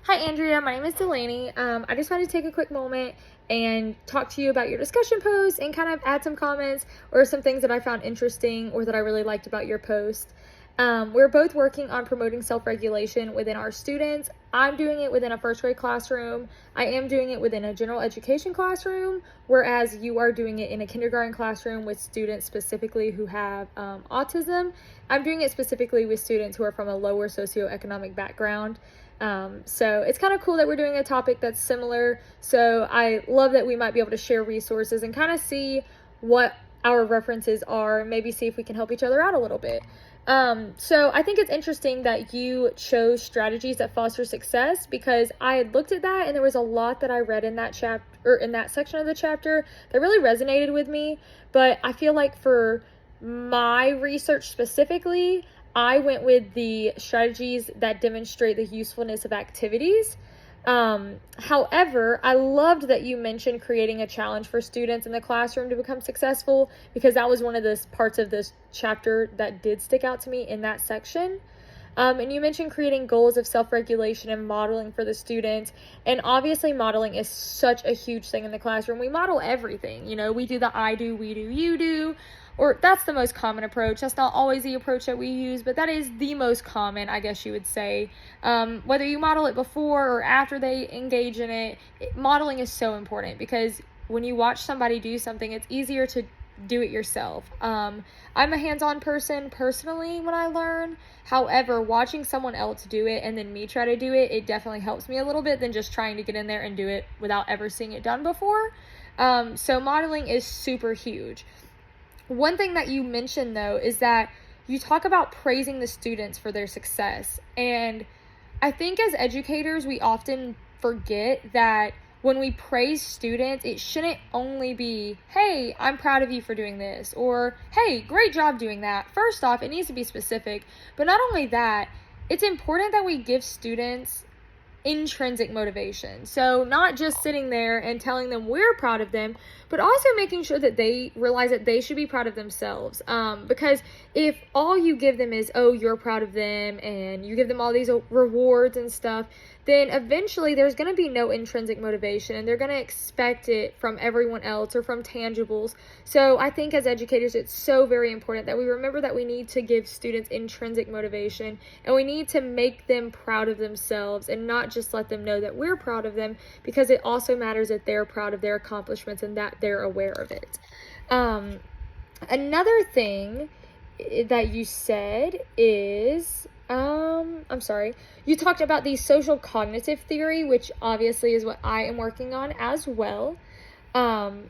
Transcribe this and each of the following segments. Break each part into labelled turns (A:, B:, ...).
A: Hi, Andrea. My name is Delaney. I just wanted to take a quick moment and talk to you about your discussion post and kind of add some comments or some things that I found interesting or that I really liked about your post. We're both working on promoting self-regulation within our students. I'm doing it within a first grade classroom. I am doing it within a general education classroom, whereas you are doing it in a kindergarten classroom with students specifically who have autism. I'm doing it specifically with students who are from a lower socioeconomic background. So it's kind of cool that we're doing a topic that's similar. So I love that we might be able to share resources and kind of see what our references are, and maybe see if we can help each other out a little bit. So I think it's interesting that you chose strategies that foster success, because I had looked at that and there was a lot that I read in that chapter, or in that section of the chapter, that really resonated with me. But I feel like for my research specifically, I went with the strategies that demonstrate the usefulness of activities. However, I loved that you mentioned creating a challenge for students in the classroom to become successful, because that was one of the parts of this chapter that did stick out to me in that section. And you mentioned creating goals of self-regulation and modeling for the students. And obviously modeling is such a huge thing in the classroom. We model everything. You know, we do the I do, we do, you do. Or that's the most common approach. That's not always the approach that we use, but that is the most common, I guess you would say. Whether you model it before or after they engage in it, modeling is so important, because when you watch somebody do something, it's easier to do it yourself. I'm a hands-on person personally when I learn. However, watching someone else do it and then me try to do it, it definitely helps me a little bit than just trying to get in there and do it without ever seeing it done before. So modeling is super huge. One thing that you mentioned, though, is that you talk about praising the students for their success. And I think as educators, we often forget that when we praise students, it shouldn't only be, hey, I'm proud of you for doing this, or hey, great job doing that. First off, it needs to be specific. But not only that, it's important that we give students intrinsic motivation. So not just sitting there and telling them we're proud of them, but also making sure that they realize that they should be proud of themselves. Because if all you give them is, oh, you're proud of them, and you give them all these rewards and stuff, then eventually there's going to be no intrinsic motivation, and they're going to expect it from everyone else or from tangibles. So I think as educators, it's so very important that we remember that we need to give students intrinsic motivation, and we need to make them proud of themselves and not just let them know that we're proud of them, because it also matters that they're proud of their accomplishments and that they're aware of it. Another thing that you said is, you talked about the social cognitive theory, which obviously is what I am working on as well.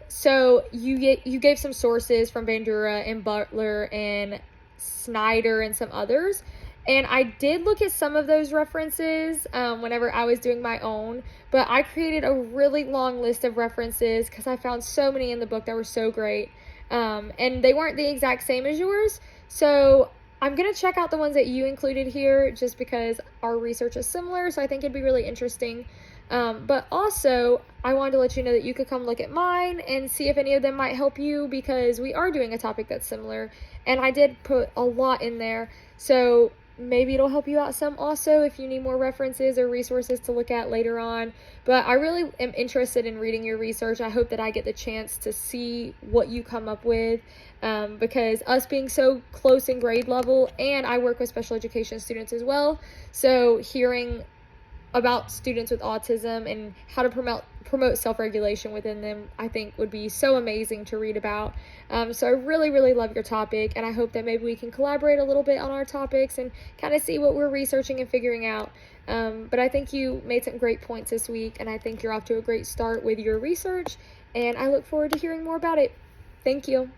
A: So you gave some sources from Bandura and Butler and Snyder and some others. And I did look at some of those references whenever I was doing my own, but I created a really long list of references because I found so many in the book that were so great. And they weren't the exact same as yours. So I'm going to check out the ones that you included here just because our research is similar. So I think it'd be really interesting. But also, I wanted to let you know that you could come look at mine and see if any of them might help you, because we are doing a topic that's similar. And I did put a lot in there. So maybe it'll help you out some also if you need more references or resources to look at later on. But I really am interested in reading your research. I hope that I get the chance to see what you come up with, because us being so close in grade level, and I work with special education students as well, so hearing about students with autism and how to promote self-regulation within them, I think would be so amazing to read about. So I really, really love your topic, and I hope that maybe we can collaborate a little bit on our topics and kind of see what we're researching and figuring out. But I think you made some great points this week, and I think you're off to a great start with your research, and I look forward to hearing more about it. Thank you.